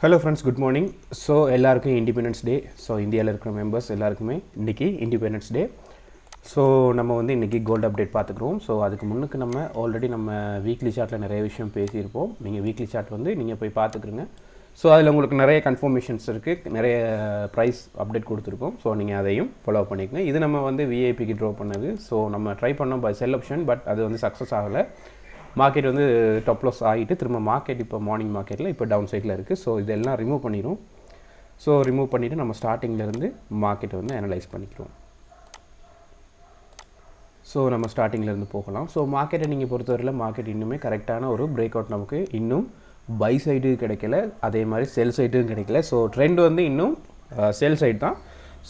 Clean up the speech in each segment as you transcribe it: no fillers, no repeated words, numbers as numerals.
Hello friends, good morning. So எல்லாருக்கும் Independence Day. So இந்தியாவில் இருக்கிற மெம்பர்ஸ் எல்லாருக்குமே இன்றைக்கி Independence Day. ஸோ நம்ம வந்து இன்றைக்கி கோல்டு அப்டேட் பார்த்துக்குறோம். ஸோ அதுக்கு முன்னுக்கு நம்ம ஆல்ரெடி நம்ம வீக்லி சார்ட்டில் நிறைய விஷயம் பேசியிருப்போம். நீங்கள் வீக்லி சார்ட் வந்து நீங்கள் போய் பார்த்துக்குறங்க. ஸோ அதில் உங்களுக்கு நிறைய கன்ஃபர்மேஷன்ஸ் இருக்குது, நிறைய ப்ரைஸ் அப்டேட் கொடுத்துருக்கோம். ஸோ நீங்கள் அதையும் ஃபாலோ பண்ணிக்கங்க. இது நம்ம வந்து விஐபிக்கு ட்ரா பண்ணது. ஸோ நம்ம ட்ரை பண்ணோம் பை செல் ஆப்ஷன், பட் அது வந்து சக்ஸஸ் ஆகலை. மார்க்கெட் வந்து டாப் லாஸ் ஆகிட்டு திரும்ப மார்க்கெட் இப்போ மார்னிங் மார்க்கெட்டில் இப்போ டவுன் சைடில் இருக்குது. ஸோ இதெல்லாம் ரிமூவ் பண்ணிடும். ஸோ ரிமூவ் பண்ணிவிட்டு நம்ம ஸ்டார்டிங்லேருந்து மார்க்கெட்டை வந்து அனலைஸ் பண்ணிக்கிறோம். ஸோ நம்ம ஸ்டார்டிங்லேருந்து போகலாம். ஸோ மார்க்கெட்டை நீங்கள் பொறுத்தவரையில் மார்க்கெட் இன்னுமே கரெக்டான ஒரு பிரேக் அவுட் நமக்கு இன்னும் பை சைடு கிடைக்கல, அதே மாதிரி செல் சைடும் கிடைக்கல. ஸோ ட்ரெண்ட் வந்து இன்னும் செல் சைடு தான்.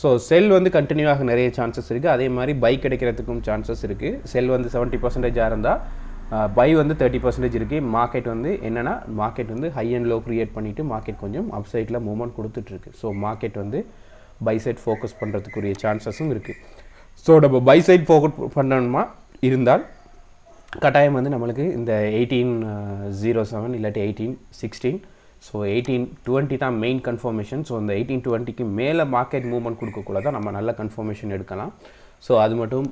ஸோ செல் வந்து கண்டினியூவாக நிறைய சான்சஸ் இருக்குது, அதே மாதிரி பை கிடைக்கிறதுக்கும் சான்சஸ் இருக்குது. செல் வந்து 70% இருந்தால் பை வந்து 30% இருக்குது. மார்க்கெட் வந்து என்னென்னா மார்க்கெட் வந்து ஹை அண்ட் லோ க்ரியேட் பண்ணிவிட்டு மார்க்கெட் கொஞ்சம் அப் சைடில் மூவ்மெண்ட் கொடுத்துட்ருக்கு. ஸோ மார்க்கெட் வந்து பை சைட் ஃபோக்கஸ் பண்ணுறதுக்குரிய சான்சஸும் இருக்குது. ஸோ நம்ம பை சைட் ஃபோக்கஸ் பண்ணணுமா இருந்தால் கட்டாயம் வந்து நம்மளுக்கு இந்த 1807 இல்லாட்டி 1816, ஸோ 1820 தான் மெயின் கன்ஃபர்மேஷன். ஸோ இந்த 1820க்கு மேலே மார்க்கெட் மூவ்மெண்ட் கொடுக்கக்குள்ள தான் நம்ம நல்ல கன்ஃபர்மேஷன் எடுக்கலாம். ஸோ அது மட்டும்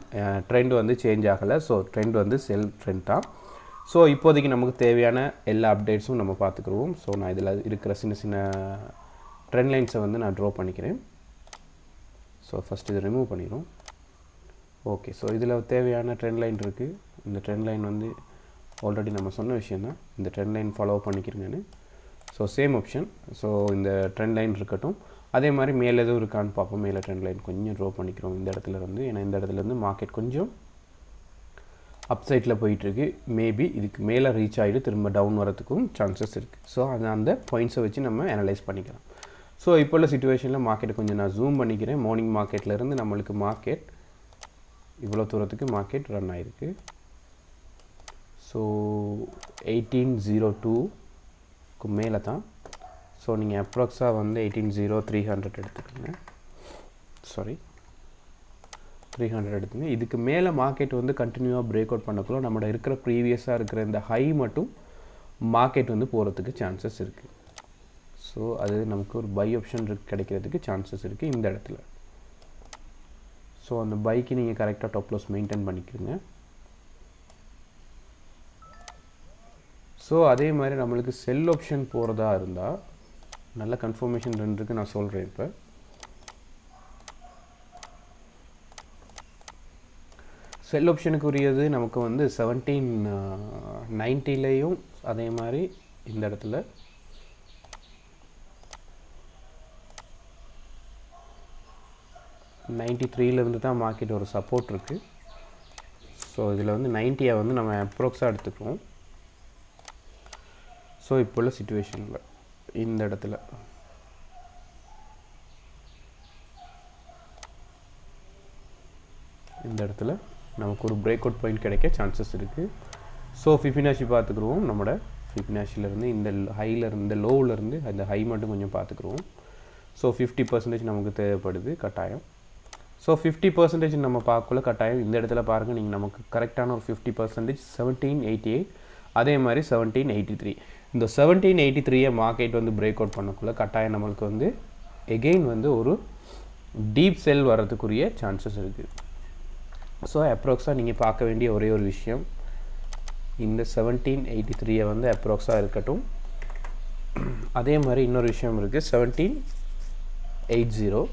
ட்ரெண்ட் வந்து சேஞ்ச் ஆகலை. ஸோ ட்ரெண்ட் வந்து செல் ட்ரெண்ட் தான். ஸோ இப்போதைக்கு நமக்கு தேவையான எல்லா அப்டேட்ஸும் நம்ம பார்த்துக்குருவோம். ஸோ நான் இதில் இருக்கிற சின்ன சின்ன ட்ரெண்ட் லைன்ஸை வந்து நான் ட்ரா பண்ணிக்கிறேன். ஸோ ஃபஸ்ட் இதை ரிமூவ் பண்ணிடும். ஓகே, ஸோ இதில் தேவையான ட்ரெண்ட் லைன் இருக்குது. இந்த ட்ரெண்ட் லைன் வந்து ஆல்ரெடி நம்ம சொன்ன விஷயந்தான். இந்த ட்ரெண்ட் லைன் ஃபாலோ பண்ணிக்கிறேங்கன்னு. So same option. ஸோ இந்த ட்ரெண்ட் லைன் இருக்கட்டும். அதே மாதிரி மேலே எதுவும் இருக்கான்னு பார்ப்போம். மேலே ட்ரெண்ட் லைன் கொஞ்சம் ட்ரா பண்ணிக்கிறோம் இந்த இடத்துல இருந்து. ஏன்னா இந்த இடத்துலேருந்து மார்க்கெட் கொஞ்சம் அப் சைட்டில் போயிட்டுருக்கு. மேபி இதுக்கு மேலே ரீச் ஆகிட்டு திரும்ப டவுன் வரதுக்கும் சான்சஸ் இருக்குது. ஸோ அது அந்த பாயிண்ட்ஸை வச்சு நம்ம அனலைஸ் பண்ணிக்கலாம். ஸோ இப்போ உள்ள சிச்சுவேஷனில் மார்க்கெட்டை கொஞ்சம் நான் ஜூம் பண்ணிக்கிறேன். மார்னிங் மார்க்கெட்லேருந்து நம்மளுக்கு மார்க்கெட் இவ்வளோ தூரத்துக்கு மார்க்கெட் ரன் ஆகிருக்கு. ஸோ 1802க்கு மேலே தான். ஸோ நீங்கள் அப்ராக்ஸாக வந்து 180300 எடுத்துக்கோங்க. சாரி 300 எடுத்துங்க. இதுக்கு மேலே மார்க்கெட் வந்து கண்டினியூவாக பிரேக் அவுட் பண்ணக்குள்ள நம்மளோட இருக்கிற ப்ரீவியஸாக இருக்கிற இந்த ஹை மட்டும் மார்க்கெட் வந்து போகிறதுக்கு சான்சஸ் இருக்குது. ஸோ அது நமக்கு ஒரு பை ஆப்ஷன் கிடைக்கிறதுக்கு சான்சஸ் இருக்குது இந்த இடத்துல. ஸோ அந்த பைக்கு நீங்கள் கரெக்டாக டாப் லாஸ் மெயின்டைன் பண்ணிக்கிறீங்க. ஸோ அதே மாதிரி நம்மளுக்கு செல் ஆப்ஷன் போகிறதா இருந்தால் நல்ல கன்ஃபர்மேஷன் ரெண்டுக்கு நான் சொல்கிறேன். இப்போ செல் ஆப்ஷனுக்கு உரியது நமக்கு வந்து 1790லேயும் அதே மாதிரி இந்த இடத்துல 93லேருந்து தான் மார்க்கெட் ஒரு சப்போர்ட் இருக்குது. ஸோ இதில் வந்து 90 வந்து நம்ம அப்ராக்ஸாக எடுத்துக்குவோம். ஸோ இப்போ உள்ள சிச்சுவேஷனில் இந்த இடத்துல நமக்கு ஒரு பிரேக் அவுட் பாயிண்ட் கிடைக்க சான்சஸ் இருக்குது. ஸோ ஃபிபினாஷி பார்த்துக்குருவோம். நம்மளோட ஃபிபினாஷிலேருந்து இந்த ஹையிலேருந்து இந்த லோவிலேருந்து அந்த ஹை மட்டும் கொஞ்சம் பார்த்துக்குருவோம். ஸோ 50% நமக்கு தேவைப்படுது கட்டாயம். ஸோ 50% நம்ம பார்க்கல கட்டாயம். இந்த இடத்துல பாருங்கள், நீங்கள் நமக்கு கரெக்டான ஒரு 50% 1788, அதே மாதிரி 1783. இந்த 1783 மார்க்கெட் வந்து பிரேக் அவுட் பண்ணக்குள்ள கட்டாயம் நம்மளுக்கு வந்து எகெயின் வந்து ஒரு டீப் செல் வர்றதுக்குரிய சான்சஸ் இருக்குது. ஸோ அப்ராக்ஸாக நீங்கள் பார்க்க வேண்டிய ஒரே ஒரு விஷயம், இந்த 1783 வந்து அப்ராக்ஸாக இருக்கட்டும். அதே மாதிரி இன்னொரு விஷயம் இருக்குது 1780.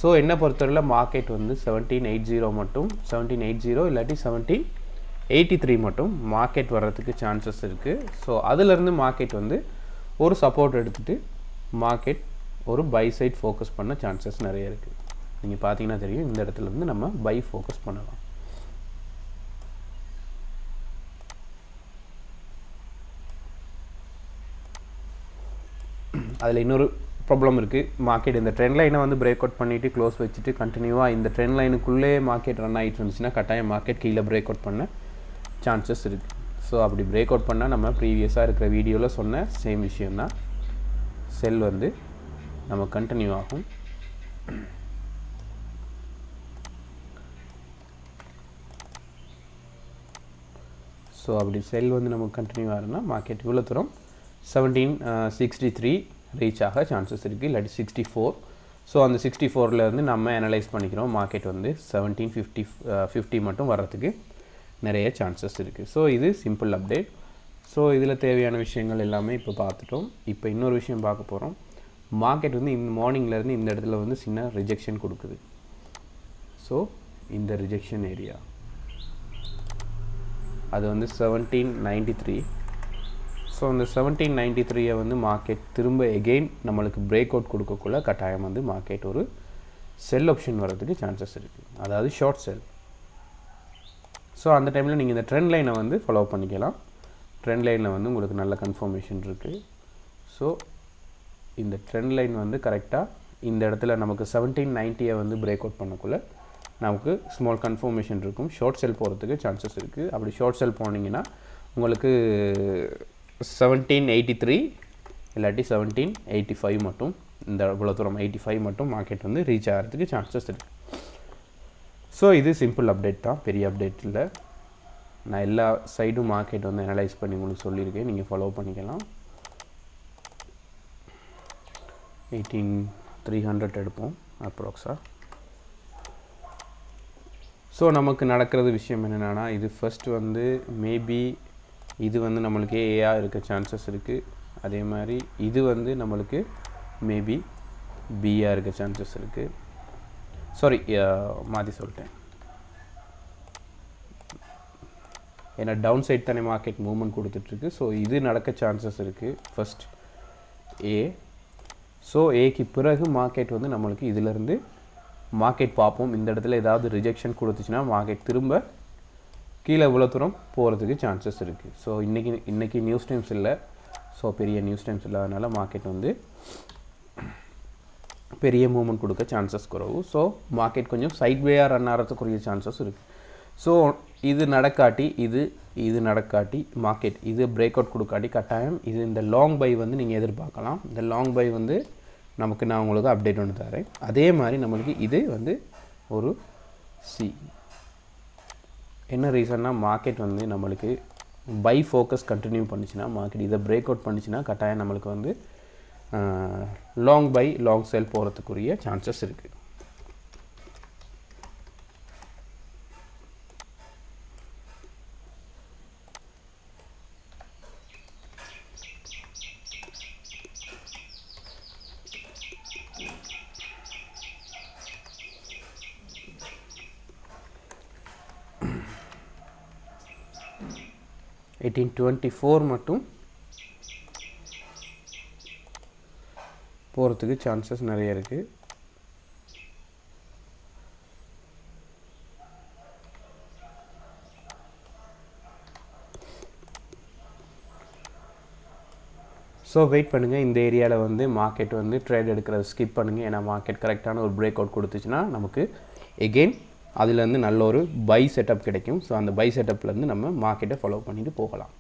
ஸோ என்னை பொறுத்தவரையில் மார்க்கெட் வந்து 1780 மட்டும் 1780 இல்லாட்டி 1783 மட்டும் மார்க்கெட் வர்றதுக்கு சான்சஸ் இருக்குது. ஸோ அதிலேருந்து மார்க்கெட் வந்து ஒரு சப்போர்ட் எடுத்துகிட்டு மார்க்கெட் ஒரு பை சைட் ஃபோக்கஸ் பண்ண சான்சஸ் நிறைய இருக்குது. நீங்கள் பார்த்தீங்கன்னா தெரியும், இந்த இடத்துலேருந்து நம்ம பை ஃபோக்கஸ் பண்ணலாம். அதில் இன்னொரு ப்ராப்ளம் இருக்குது. மார்க்கெட் இந்த ட்ரெண்ட் லைனை வந்து பிரேக் அவுட் பண்ணிவிட்டு க்ளோஸ் வச்சுட்டு கண்டினியூவாக இந்த ட்ரெண்ட் லைனுக்குள்ளே மார்க்கெட் ரன் ஆகிட்டு இருந்துச்சுன்னா கட்டாயம் மார்க்கெட் கீழே பிரேக் அவுட் பண்ண சான்சஸ் இருக்குது. ஸோ அப்படி பிரேக் அவுட் பண்ணால் நம்ம ப்ரீவியஸாக இருக்கிற வீடியோவில் சொன்ன சேம் விஷயந்தான், செல் வந்து நம்ம கண்டினியூ ஆகும். ஸோ அப்படி செல் வந்து நமக்கு கண்டினியூ ஆகுதுன்னா மார்க்கெட் இவ்வளோ தூரம் 1763 ரீச் ஆக சான்சஸ் இருக்குது, இல்லாட்டி 64. ஸோ அந்த 64லேருந்து நம்ம அனலைஸ் பண்ணிக்கிறோம் மார்க்கெட் வந்து 1750 மட்டும் வர்றதுக்கு நிறைய சான்சஸ் இருக்குது. ஸோ இது சிம்பிள் அப்டேட். ஸோ இதில் தேவையான விஷயங்கள் எல்லாமே இப்போ பார்த்துட்டோம். இப்போ இன்னொரு விஷயம் பார்க்க போகிறோம். மார்க்கெட் வந்து இந்த மார்னிங்லேருந்து இந்த இடத்துல வந்து சின்ன ரிஜெக்ஷன் கொடுக்குது. ஸோ இந்த ரிஜெக்ஷன் ஏரியா அது வந்து 1793. ஸோ அந்த 1793 வந்து மார்க்கெட் திரும்ப எகெயின் நம்மளுக்கு பிரேக் அவுட் கொடுக்கக்குள்ள கட்டாயம் வந்து மார்க்கெட் ஒரு செல் ஆப்ஷன் வர்றதுக்கு சான்சஸ் இருக்குது, அதாவது ஷார்ட் செல். ஸோ அந்த டைமில் நீங்கள் இந்த ட்ரெண்ட் லைனை வந்து ஃபாலோ பண்ணிக்கலாம். ட்ரெண்ட் லைனில் வந்து உங்களுக்கு நல்ல கன்ஃபர்மேஷன் இருக்குது. ஸோ இந்த ட்ரெண்ட் லைன் வந்து கரெக்டாக இந்த இடத்துல நமக்கு 1790 வந்து பிரேக் அவுட் பண்ணக்குள்ளே நமக்கு ஸ்மால் கன்ஃபர்மேஷன் இருக்கும், ஷார்ட் செல் போகிறதுக்கு சான்சஸ் இருக்குது. அப்படி ஷார்ட் செல் போனீங்கன்னா உங்களுக்கு 1783 இல்லாட்டி 1785 மட்டும், இந்த இவ்வளோ தூரம் 85 மட்டும் மார்க்கெட் வந்து ரீச் ஆகிறதுக்கு சான்சஸ் இருக்குது. ஸோ இது சிம்பிள் அப்டேட் தான், பெரிய அப்டேட் இல்லை. நான் எல்லா சைடும் மார்க்கெட் வந்து அனலைஸ் பண்ணி உங்களுக்கு சொல்லியிருக்கேன், நீங்கள் ஃபாலோ பண்ணிக்கலாம். 18300 எடுப்போம் அப்ராக்ஸாக. ஸோ நமக்கு நடக்கிறது விஷயம் என்னென்னா, இது ஃபஸ்ட்டு வந்து மேபி இது வந்து நம்மளுக்கு ஏஆ இருக்க சான்சஸ் இருக்குது. அதே மாதிரி இது வந்து நம்மளுக்கு மேபி பிஆ இருக்க சான்சஸ் இருக்குது. சாரி, மாற்றி சொல்லிட்டேன். ஏன்னா டவுன் சைட் தானே மார்க்கெட் மூவ்மெண்ட் கொடுத்துட்ருக்கு. ஸோ இது நடக்க சான்சஸ் இருக்குது ஃபஸ்ட் ஏ. ஸோ ஏக்கு பிறகு மார்க்கெட் வந்து நம்மளுக்கு இதிலேருந்து மார்க்கெட் பார்ப்போம். இந்த இடத்துல ஏதாவது ரிஜெக்ஷன் கொடுத்துச்சுன்னா மார்க்கெட் திரும்ப கீழே இவ்வளோ தூரம் போகிறதுக்கு சான்சஸ் இருக்குது. ஸோ இன்றைக்கி நியூஸ் டைம்ஸ் இல்லை. ஸோ பெரிய நியூஸ் டைம்ஸ் இல்லாதனால மார்க்கெட் வந்து பெரிய மூவ்மெண்ட் கொடுக்க சான்சஸ் குறவு. ஸோ மார்க்கெட் கொஞ்சம் சைட்வேயாக ரன் ஆகிறதுக்குரிய சான்சஸ் இருக்குது. ஸோ இது நடக்காட்டி இது நடக்காட்டி மார்க்கெட் இது பிரேக் அவுட் கொடுக்காட்டி கட்டாயம் இது இந்த லாங் பை வந்து நீங்கள் எதிர்பார்க்கலாம். இந்த லாங் பை வந்து நமக்கு நான் உங்களுக்கு அப்டேட் ஒன்று தரேன். அதே மாதிரி நம்மளுக்கு இது வந்து ஒரு சி. என்ன ரீசன்னா மார்க்கெட் வந்து நம்மளுக்கு பை ஃபோக்கஸ் கண்டினியூ பண்ணிச்சுன்னா, மார்க்கெட் இதை பிரேக் அவுட் பண்ணிச்சுன்னா கட்டாயம் நம்மளுக்கு வந்து லாங் பை லாங் செல் போகிறதுக்குரிய சான்சஸ் இருக்குது. $1824 மட்டும் போகிறதுக்கு சான்சஸ் நிறைய இருக்குது. ஸோ வெயிட் பண்ணுங்கள். இந்த ஏரியாவில் வந்து மார்க்கெட் வந்து ட்ரேட் எடுக்கிறத ஸ்கிப் பண்ணுங்கள். ஏன்னா மார்க்கெட் கரெக்டான ஒரு பிரேக் அவுட் கொடுத்துச்சுன்னா நமக்கு எகெயின் அதுலேருந்து நல்ல ஒரு பை செட்டப் கிடைக்கும். ஸோ அந்த பை செட்டப்லேருந்து நம்ம மார்க்கெட்டை ஃபாலோ பண்ணிட்டு போகலாம்.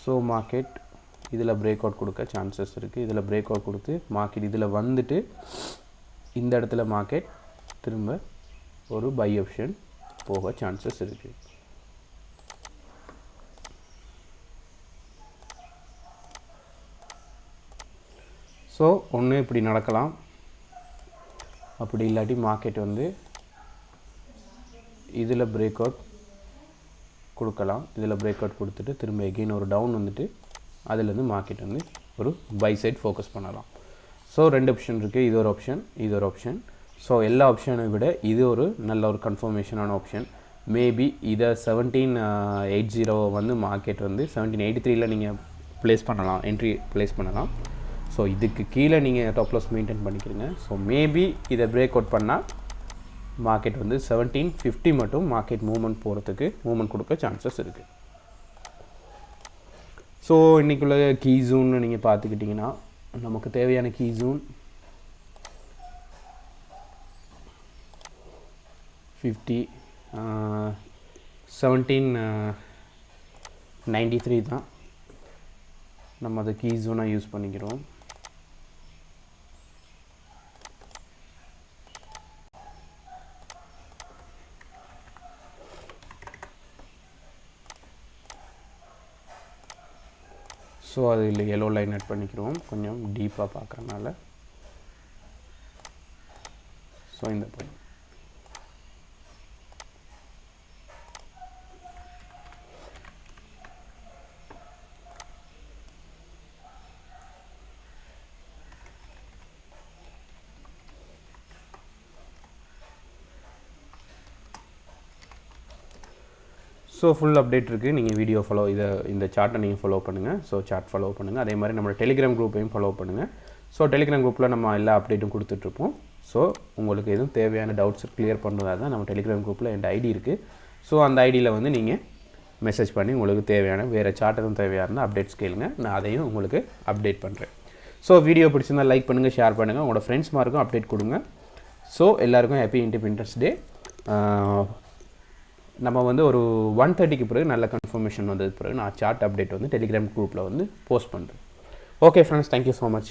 ஸோ மார்க்கெட் இதில் பிரேக் அவுட் கொடுக்க சான்சஸ் இருக்குது. இதில் பிரேக் அவுட் கொடுத்து மார்க்கெட் இதில் வந்துட்டு இந்த இடத்துல மார்க்கெட் திரும்ப ஒரு பை ஆப்ஷன் போக சான்சஸ் இருக்குது. ஸோ ஒன்று இப்படி நடக்கலாம், அப்படி இல்லாட்டி மார்க்கெட் வந்து இதில் பிரேக் அவுட் கொடுக்கலாம். இதில் பிரேக் அவுட் கொடுத்துட்டு திரும்ப எகெயின் ஒரு டவுன் வந்துட்டு அதுலேருந்து மார்க்கெட் வந்து ஒரு பை சைட் ஃபோக்கஸ் பண்ணலாம். ஸோ ரெண்டு ஆப்ஷன் இருக்குது, இது ஒரு ஆப்ஷன், இது ஒரு ஆப்ஷன். ஸோ எல்லா ஆப்ஷனை விட இது ஒரு நல்ல ஒரு கன்ஃபர்மேஷனான ஆப்ஷன். மேபி இதை 1780 வந்து மார்க்கெட் வந்து 1783 நீங்கள் ப்ளேஸ் பண்ணலாம், என்ட்ரி ப்ளேஸ் பண்ணலாம். ஸோ இதுக்கு கீழே நீங்கள் டாப் லாஸ் மெயின்டைன் பண்ணிக்கிறீங்க. ஸோ மேபி இதை பிரேக் அவுட் பண்ணால் மார்க்கெட் வந்து 1750 மட்டும் மார்க்கெட் மூவ்மெண்ட் கொடுக்க சான்சஸ் இருக்குது. ஸோ இன்றைக்குள்ள கீ ஜோன்னு நீங்கள் பார்த்துக்கிட்டிங்கன்னா நமக்கு தேவையான கீ ஜோன் 1793 தான். நம்ம அதை கீ ஜோனாக யூஸ் பண்ணிக்கிறோம். ஸோ அது இல்லை எல்லோ லைன் ஆட் பண்ணிக்கிறோம் கொஞ்சம் டீப்பாக பார்க்குறனால. ஸோ இந்த பாயிண்ட் ஸோ ஃபுல் அப்டேட் இருக்குது. நீங்கள் வீடியோ ஃபாலோ இந்த சார்ட்டை நீங்கள் ஃபாலோ பண்ணுங்கள். ஸோ சார்ட் ஃபாலோ பண்ணுங்கள். அதே மாதிரி நம்ம டெலிகிராம் குரூப்பையும் ஃபாலோ பண்ணுங்கள். ஸோ டெலிகிராம் குரூப்பில் நம்ம எல்லா அப்டேட்டும் கொடுத்துட்ருப்போம். ஸோ உங்களுக்கு எதுவும் தேவையான டவுட்ஸ் கிளியர் பண்ணுறதா தான் நம்ம டெலிகிராம் குரூப்பில் என் ஐடி இருக்குது. ஸோ அந்த ஐடியில் வந்து நீங்கள் மெசேஜ் பண்ணி உங்களுக்கு தேவையான வேறு சார்ட் எதுவும் தேவையாக இருந்தால் அப்டேட்ஸ் கேளுங்க. நான் அதையும் உங்களுக்கு அப்டேட் பண்ணுறேன். ஸோ வீடியோ பிடிச்சிருந்தால் லைக் பண்ணுங்கள், ஷேர் பண்ணுங்கள், உங்களோட ஃப்ரெண்ட்ஸ் மார்க்கும் அப்டேட் கொடுங்க. ஸோ எல்லாேருக்கும் ஹாப்பி இண்டிபெண்டன்ஸ் டே. நம்ம வந்து ஒரு 1:30க்கு பிறகு நல்ல கன்ஃபர்மேஷன் வந்தது பிறகு நான் சார்ட் அப்டேட் வந்து டெலிகிராம் குரூப்பில் வந்து போஸ்ட் பண்ணுறேன். Okay friends, thank you so much.